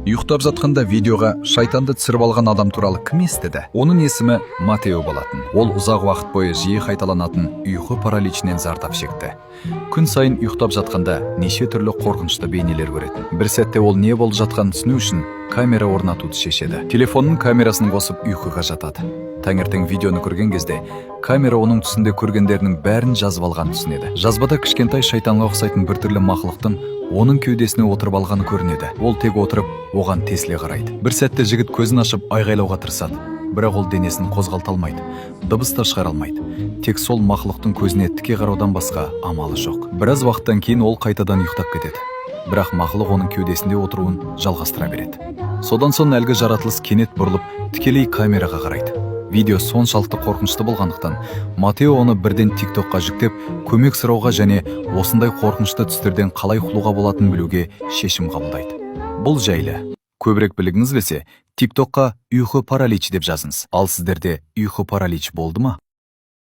Ұйықтап жатқанда видеоға шайтанды түсіріп алған адам туралы кім естіді? Оның есімі Матео болатын. Ол ұзақ уақыт бойы жиі қайталанатын ұйқы параличінен зардап шекті. Күн сайын ұйықтап жатқанда неше түрлі қорқынышты бейнелер көретін. Бір сәтте ол не болып жатқанын түсіну үшін камера орнатуды шешеді. Телефонның камерасын қосып ұйқыға жатады. Таңертең видеоны көрген кезде камера оның түсінде көргендерінің бәрін жазып алғанын түсінеді. Жазбада кішкентай шайтанға ұқсайтын біртүрлі мақұлықтың оның кеудесіне отырып алғаны көрінеді. Ол тек отырып, оған тесіле қарайды. Бір сәтте жігіт көзін ашып айғайлауға тырысады, бірақ ол денесін қозғалта алмайды, дыбыс та шығара алмайды. Тек сол мақұлықтың көзіне тіке қараудан басқа амалы жоқ. Біраз уақыттан кейін ол қайтадан ұйықтап кетеді. Бірақ мақұлық оның кеудесінде отыруын жалғастыра береді. Содан соң әлгі жаратылыс кенет бұрылып, тікелей камераға қарайды. Видео соншалықты қорқынышты болғандықтан, Матео оны бірден TikTokқа жүктеп, көмек сұрауға және осындай қорқынышты түстерден қалай құтылуға болатынын білуге шешім қабылдайды. Бұл жайлы көбірек білгіңіз келсе, TikTokқа ұйқы параличі деп жазыңыз. Ал сіздерде ұйқы паралич болды ма?